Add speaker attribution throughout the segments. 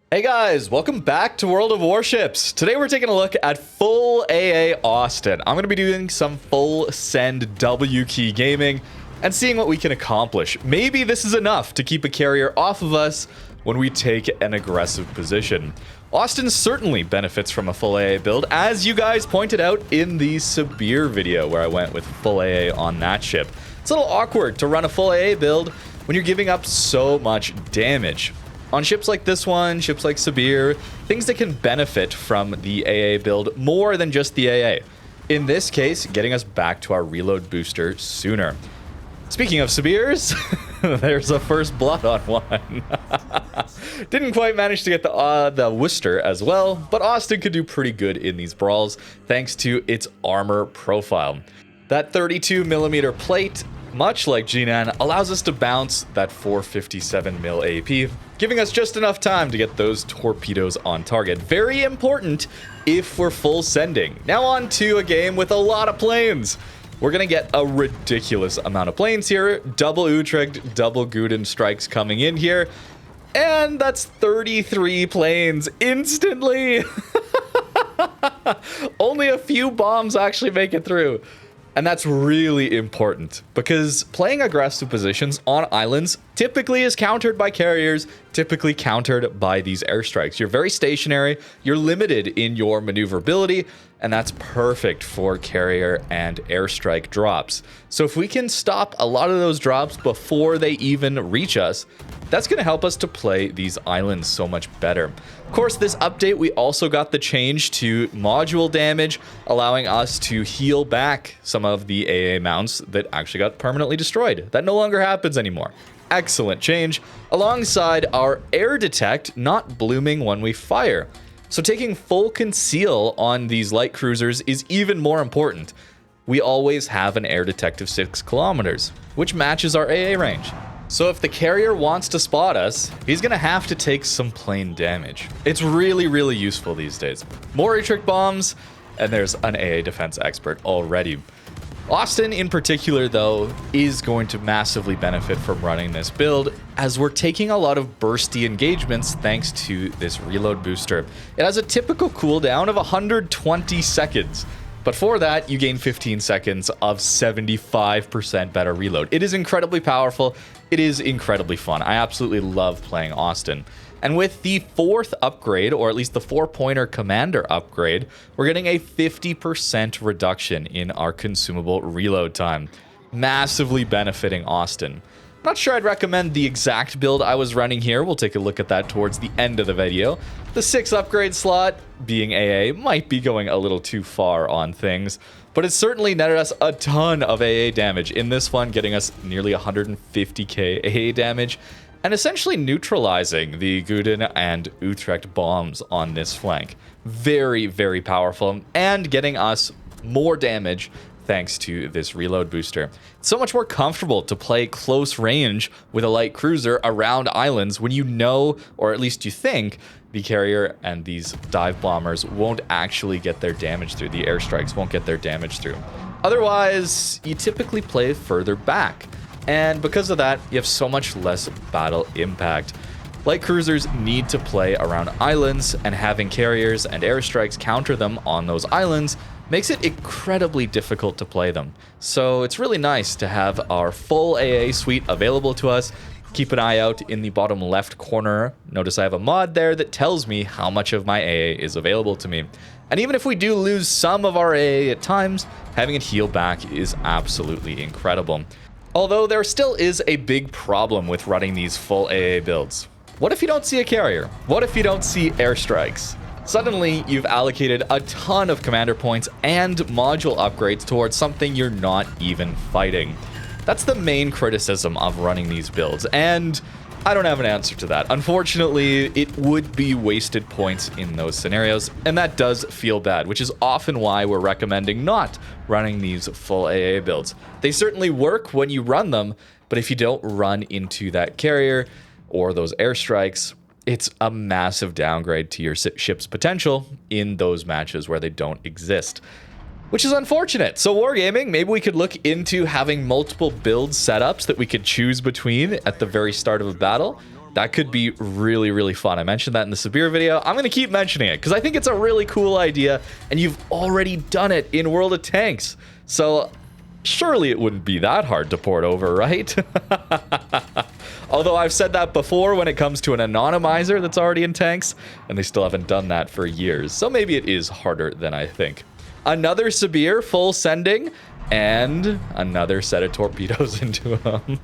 Speaker 1: Hey guys, welcome back to World of Warships. Today we're taking a look at full AA Austin. I'm going to be doing some full send W key gaming and seeing what we can accomplish. Maybe this is enough to keep a carrier off of us when we take an aggressive position. Austin certainly benefits from a full AA build, as you guys pointed out in the Sabir video where I went with full AA on that ship. It's a little awkward to run a full AA build when you're giving up so much damage. On ships like this one, ships like Sabir, things that can benefit from the AA build more than just the AA. In this case, getting us back to our reload booster sooner. Speaking of Sabirs, there's a first blood on one. Didn't quite manage to get the Worcester as well, but Austin could do pretty good in these brawls thanks to its armor profile. That 32mm plate, much like G-Nan, allows us to bounce that 457mm AP, giving us just enough time to get those torpedoes on target. Very important if we're full sending. Now on to a game with a lot of planes. We're going to get a ridiculous amount of planes here. Double Utrecht, double Guden strikes coming in here. And that's 33 planes instantly. Only a few bombs actually make it through. And that's really important because playing aggressive positions on islands typically is countered by carriers, typically countered by these airstrikes. You're very stationary, you're limited in your maneuverability, and that's perfect for carrier and airstrike drops. So if we can stop a lot of those drops before they even reach us, that's going to help us to play these islands so much better. Of course, this update, we also got the change to module damage, allowing us to heal back some of the AA mounts that actually got permanently destroyed. That no longer happens anymore. Excellent change, alongside our air detect not blooming when we fire. So taking full conceal on these light cruisers is even more important. We always have an air detect of 6 kilometers, which matches our AA range. So if the carrier wants to spot us, he's going to have to take some plane damage. It's really, really useful these days. More Utrecht bombs, and there's an AA defense expert already. Austin in particular, though, is going to massively benefit from running this build, as we're taking a lot of bursty engagements thanks to this reload booster. It has a typical cooldown of 120 seconds. But for that, you gain 15 seconds of 75% better reload. It is incredibly powerful. It is incredibly fun. I absolutely love playing Austin. And with the 4th upgrade, or at least the 4-pointer commander upgrade, we're getting a 50% reduction in our consumable reload time. Massively benefiting Austin. Not sure I'd recommend the exact build I was running here. We'll take a look at that towards the end of the video. The 6 upgrade slot, being AA, might be going a little too far on things, but it certainly netted us a ton of AA damage in this one, getting us nearly 150k AA damage, and essentially neutralizing the Guden and Utrecht bombs on this flank. Very, very powerful, and getting us more damage thanks to this reload booster. It's so much more comfortable to play close range with a light cruiser around islands when you know, or at least you think, the carrier and these dive bombers won't actually get their damage through. The airstrikes won't get their damage through. Otherwise, you typically play further back. And because of that, you have so much less battle impact. Light cruisers need to play around islands, and having carriers and airstrikes counter them on those islands makes it incredibly difficult to play them. So it's really nice to have our full AA suite available to us. Keep an eye out in the bottom left corner. Notice I have a mod there that tells me how much of my AA is available to me. And even if we do lose some of our AA at times, having it heal back is absolutely incredible. Although there still is a big problem with running these full AA builds. What if you don't see a carrier? What if you don't see airstrikes? Suddenly, you've allocated a ton of commander points and module upgrades towards something you're not even fighting. That's the main criticism of running these builds, and I don't have an answer to that. Unfortunately, it would be wasted points in those scenarios, and that does feel bad, which is often why we're recommending not running these full AA builds. They certainly work when you run them, but if you don't run into that carrier or those airstrikes, it's a massive downgrade to your ship's potential in those matches where they don't exist, which is unfortunate. So wargaming, maybe we could look into having multiple build setups that we could choose between at the very start of a battle. That could be really, really fun. I mentioned that in the Sabir video. I'm going to keep mentioning it because I think it's a really cool idea, and you've already done it in World of Tanks. So surely it wouldn't be that hard to port over, right? Although I've said that before when it comes to an anonymizer that's already in tanks, and they still haven't done that for years. So maybe it is harder than I think. Another Sabir full sending, and another set of torpedoes into him.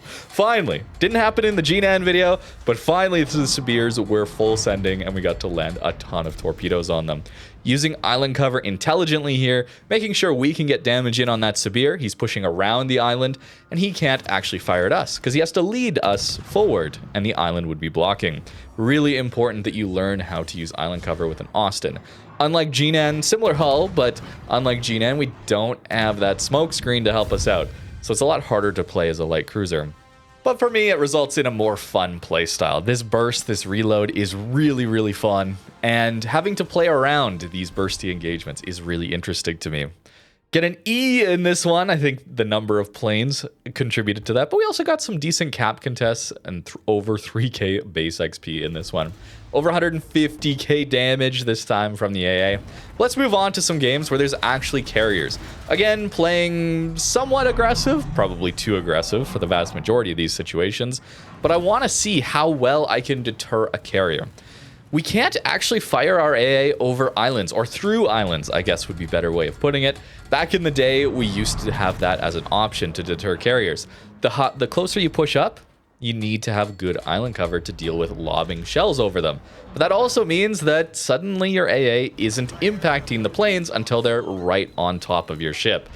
Speaker 1: Finally, didn't happen in the G-Nan video, but finally the Sabirs were full sending and we got to land a ton of torpedoes on them. Using island cover intelligently here, making sure we can get damage in on that Sabir. He's pushing around the island and he can't actually fire at us because he has to lead us forward and the island would be blocking. Really important that you learn how to use island cover with an Austin. Unlike G-Nan, similar hull, but unlike G-Nan, we don't have that smoke screen to help us out. So it's a lot harder to play as a light cruiser. But for me, it results in a more fun playstyle. This burst, this reload is really, really fun. And having to play around these bursty engagements is really interesting to me. Get an E in this one. I think the number of planes contributed to that. But we also got some decent cap contests and over 3k base XP in this one. Over 150k damage this time from the AA. Let's move on to some games where there's actually carriers. Again, playing somewhat aggressive, probably too aggressive for the vast majority of these situations. But I want to see how well I can deter a carrier. We can't actually fire our AA over islands, or through islands, I guess would be a better way of putting it. Back in the day, we used to have that as an option to deter carriers. The closer you push up, you need to have good island cover to deal with lobbing shells over them. But that also means that suddenly your AA isn't impacting the planes until they're right on top of your ship.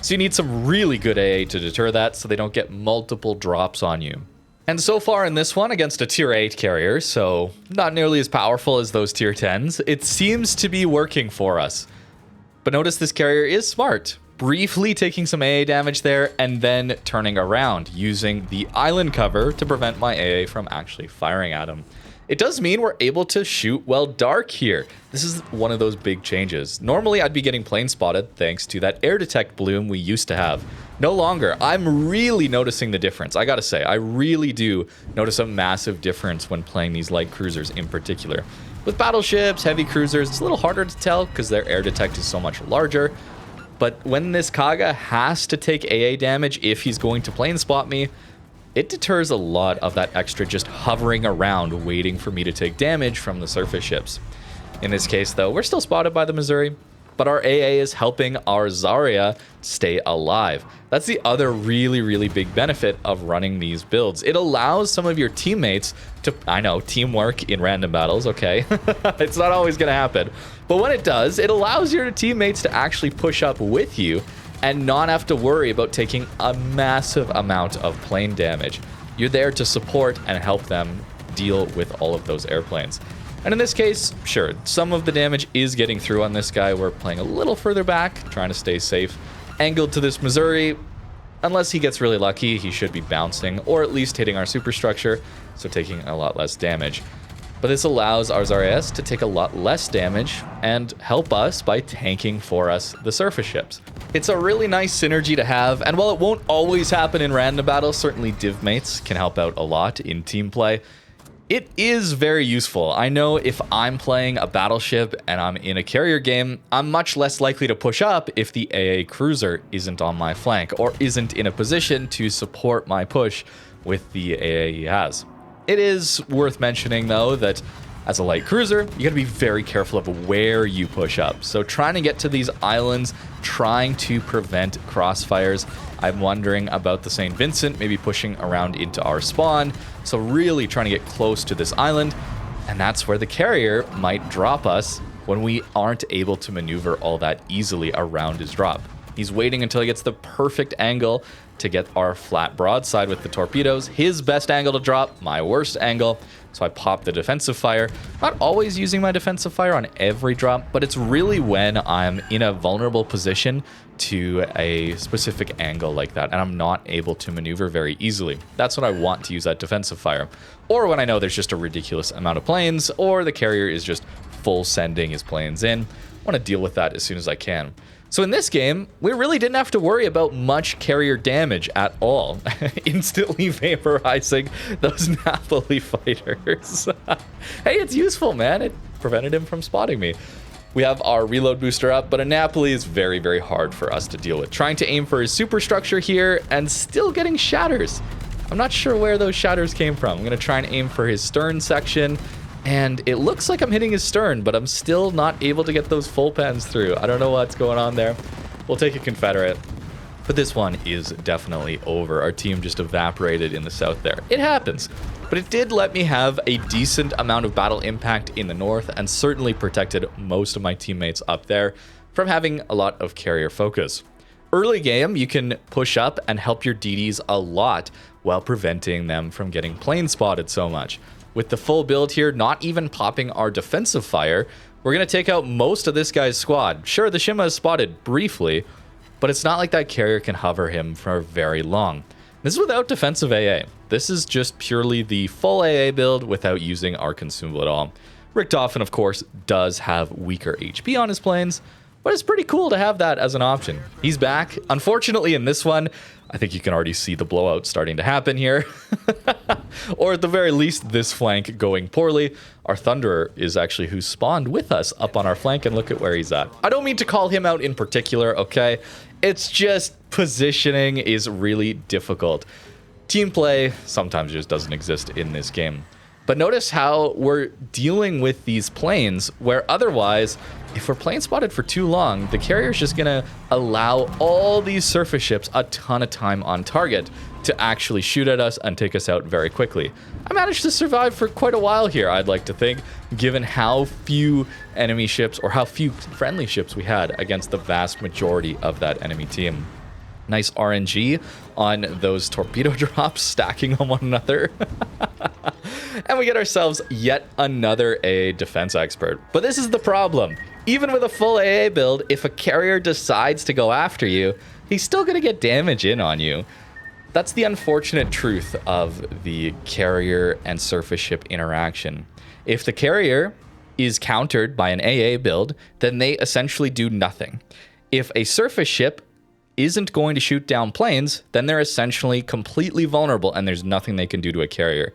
Speaker 1: So you need some really good AA to deter that so they don't get multiple drops on you. And so far in this one against a tier 8 carrier, so not nearly as powerful as those tier 10s, it seems to be working for us. But notice this carrier is smart. Briefly taking some AA damage there and then turning around using the island cover to prevent my AA from actually firing at him. It does mean we're able to shoot well dark here. This is one of those big changes. Normally I'd be getting plane spotted thanks to that air detect bloom we used to have. No longer. I'm really noticing the difference. I gotta say, I really do notice a massive difference when playing these light cruisers in particular. With battleships, heavy cruisers, it's a little harder to tell because their air detect is so much larger. But when this Kaga has to take AA damage if he's going to plane spot me, it deters a lot of that extra just hovering around waiting for me to take damage from the surface ships. In this case though, we're still spotted by the Missouri, but our AA is helping our Zarya stay alive. That's the other really, really big benefit of running these builds. It allows some of your teammates to, I know, teamwork in random battles, okay? It's not always gonna happen. But when it does, it allows your teammates to actually push up with you and not have to worry about taking a massive amount of plane damage. You're there to support and help them deal with all of those airplanes. And in this case, sure, some of the damage is getting through on this guy. We're playing a little further back, trying to stay safe. Angled to this Missouri. Unless he gets really lucky, he should be bouncing, or at least hitting our superstructure, so taking a lot less damage. But this allows our Zarya to take a lot less damage and help us by tanking for us the surface ships. It's a really nice synergy to have, and while it won't always happen in random battles, certainly div mates can help out a lot in team play. It is very useful. I know if I'm playing a battleship and I'm in a carrier game, I'm much less likely to push up if the AA cruiser isn't on my flank or isn't in a position to support my push with the AA he has. It is worth mentioning though that as a light cruiser, you gotta be very careful of where you push up. So trying to get to these islands, trying to prevent crossfires. I'm wondering about the St. Vincent, maybe pushing around into our spawn. So really trying to get close to this island. And that's where the carrier might drop us when we aren't able to maneuver all that easily around his drop. He's waiting until he gets the perfect angle to get our flat broadside with the torpedoes. His best angle to drop, my worst angle. So I pop the defensive fire. Not always using my defensive fire on every drop, but it's really when I'm in a vulnerable position to a specific angle like that, and I'm not able to maneuver very easily. That's when I want to use that defensive fire. Or when I know there's just a ridiculous amount of planes, or the carrier is just full sending his planes in. I want to deal with that as soon as I can. So in this game, we really didn't have to worry about much carrier damage at all. Instantly vaporizing those Napoli fighters. Hey, it's useful, man. It prevented him from spotting me. We have our reload booster up, but a Napoli is very, very hard for us to deal with. Trying to aim for his superstructure here and still getting shatters. I'm not sure where those shatters came from. I'm going to try and aim for his stern section. And it looks like I'm hitting his stern, but I'm still not able to get those full pens through. I don't know what's going on there. We'll take a Confederate. But this one is definitely over. Our team just evaporated in the south there. It happens. But it did let me have a decent amount of battle impact in the north and certainly protected most of my teammates up there from having a lot of carrier focus. Early game, you can push up and help your DDs a lot while preventing them from getting plane spotted so much. With the full build here, not even popping our defensive fire, we're going to take out most of this guy's squad. Sure, the Shima is spotted briefly, but it's not like that carrier can hover him for very long. This is without defensive AA. This is just purely the full AA build without using our consumable at all. Richtofen, of course, does have weaker HP on his planes, but it's pretty cool to have that as an option. He's back. Unfortunately, in this one, I think you can already see the blowout starting to happen here. Or at the very least, this flank going poorly. Our Thunderer is actually who spawned with us up on our flank, and look at where he's at. I don't mean to call him out in particular, okay? It's just positioning is really difficult. Team play sometimes just doesn't exist in this game. But notice how we're dealing with these planes where otherwise, if we're plane spotted for too long, the carrier's just gonna allow all these surface ships a ton of time on target to actually shoot at us and take us out very quickly. I managed to survive for quite a while here, I'd like to think, given how few enemy ships or how few friendly ships we had against the vast majority of that enemy team. Nice RNG on those torpedo drops stacking on one another. And we get ourselves yet another AA defense expert. But this is the problem. Even with a full AA build, if a carrier decides to go after you, he's still going to get damage in on you. That's the unfortunate truth of the carrier and surface ship interaction. If the carrier is countered by an AA build, then they essentially do nothing. If a surface ship isn't going to shoot down planes, then they're essentially completely vulnerable and there's nothing they can do to a carrier.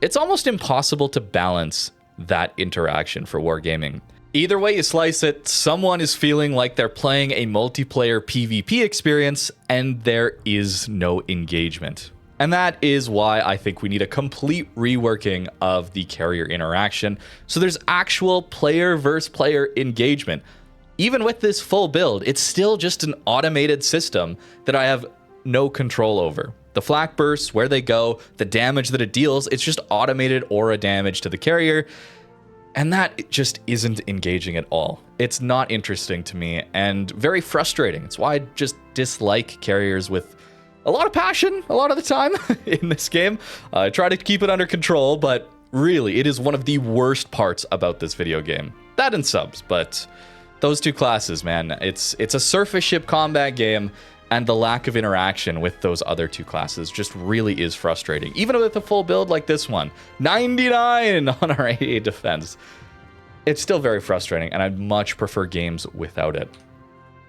Speaker 1: It's almost impossible to balance that interaction for wargaming. Either way you slice it, someone is feeling like they're playing a multiplayer PvP experience and there is no engagement. And that is why I think we need a complete reworking of the carrier interaction so there's actual player versus player engagement. Even with this full build, it's still just an automated system that I have no control over. The flak bursts, where they go, the damage that it deals, it's just automated aura damage to the carrier. And that just isn't engaging at all. It's not interesting to me and very frustrating. It's why I just dislike carriers with a lot of passion a lot of the time in this game. I try to keep it under control, but really, it is one of the worst parts about this video game. That and subs, but those two classes, man, it's a surface ship combat game, and the lack of interaction with those other two classes just really is frustrating. Even with a full build like this one, 99 on our AA defense, it's still very frustrating, and I'd much prefer games without it.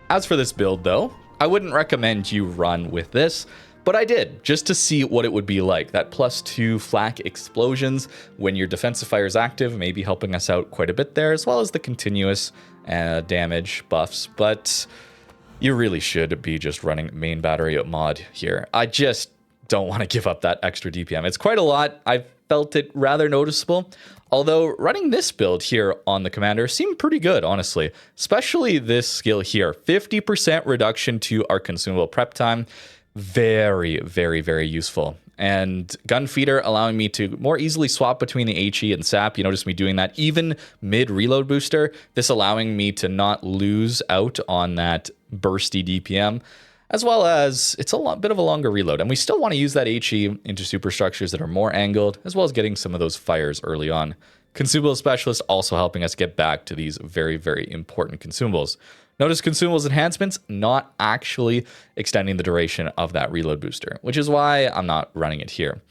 Speaker 1: As for this build, though, I wouldn't recommend you run with this, but I did, just to see what it would be like. That +2 flak explosions when your defensive fire is active, maybe helping us out quite a bit there, as well as the continuous damage buffs, but you really should be just running main battery mod here. I just don't want to give up that extra DPM. It's quite a lot. I felt it rather noticeable. Although running this build here on the commander seemed pretty good, honestly. Especially this skill here. 50% reduction to our consumable prep time. Very, very, very useful. And gun feeder allowing me to more easily swap between the HE and SAP. You notice me doing that even mid reload booster. This allowing me to not lose out on that bursty DPM, as well as it's a bit of a longer reload. And we still want to use that HE into superstructures that are more angled, as well as getting some of those fires early on. Consumable specialist also helping us get back to these very, very important consumables. Notice consumables enhancements not actually extending the duration of that reload booster, which is why I'm not running it here.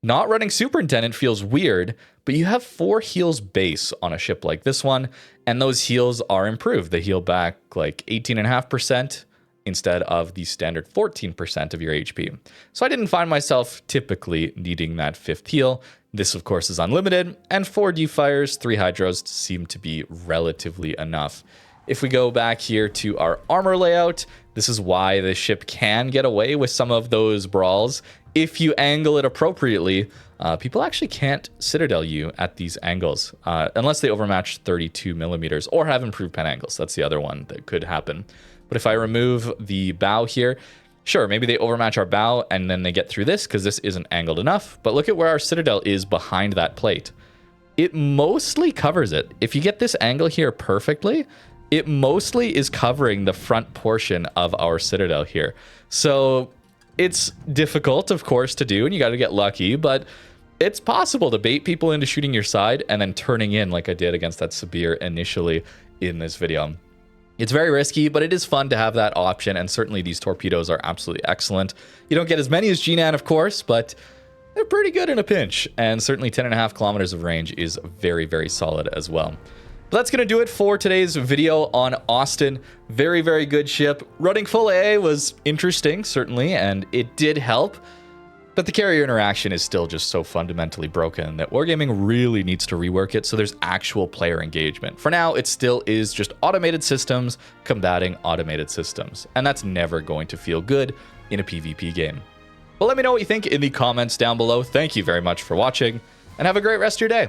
Speaker 1: Not running Superintendent feels weird, but you have 4 heals base on a ship like this one, and those heals are improved. They heal back like 18.5% instead of the standard 14% of your HP. So I didn't find myself typically needing that 5th heal. This, of course, is unlimited, and 4 defires, 3 hydros seem to be relatively enough. If we go back here to our armor layout, this is why the ship can get away with some of those brawls. If you angle it appropriately, people actually can't Citadel you at these angles, unless they overmatch 32 millimeters or have improved pen angles. That's the other one that could happen. But if I remove the bow here, sure, maybe they overmatch our bow and then they get through this because this isn't angled enough. But look at where our Citadel is behind that plate. It mostly covers it. If you get this angle here perfectly, it mostly is covering the front portion of our Citadel here. So it's difficult, of course, to do, and you got to get lucky, but it's possible to bait people into shooting your side and then turning in like I did against that Sabir initially in this video. It's very risky, but it is fun to have that option, and certainly these torpedoes are absolutely excellent. You don't get as many as GNAN, of course, but they're pretty good in a pinch, and certainly 10.5 kilometers of range is very, very solid as well. But that's going to do it for today's video on Austin. Very, very good ship. Running full AA was interesting, certainly, and it did help. But the carrier interaction is still just so fundamentally broken that Wargaming really needs to rework it so there's actual player engagement. For now, it still is just automated systems combating automated systems, and that's never going to feel good in a PvP game. But let me know what you think in the comments down below. Thank you very much for watching, and have a great rest of your day.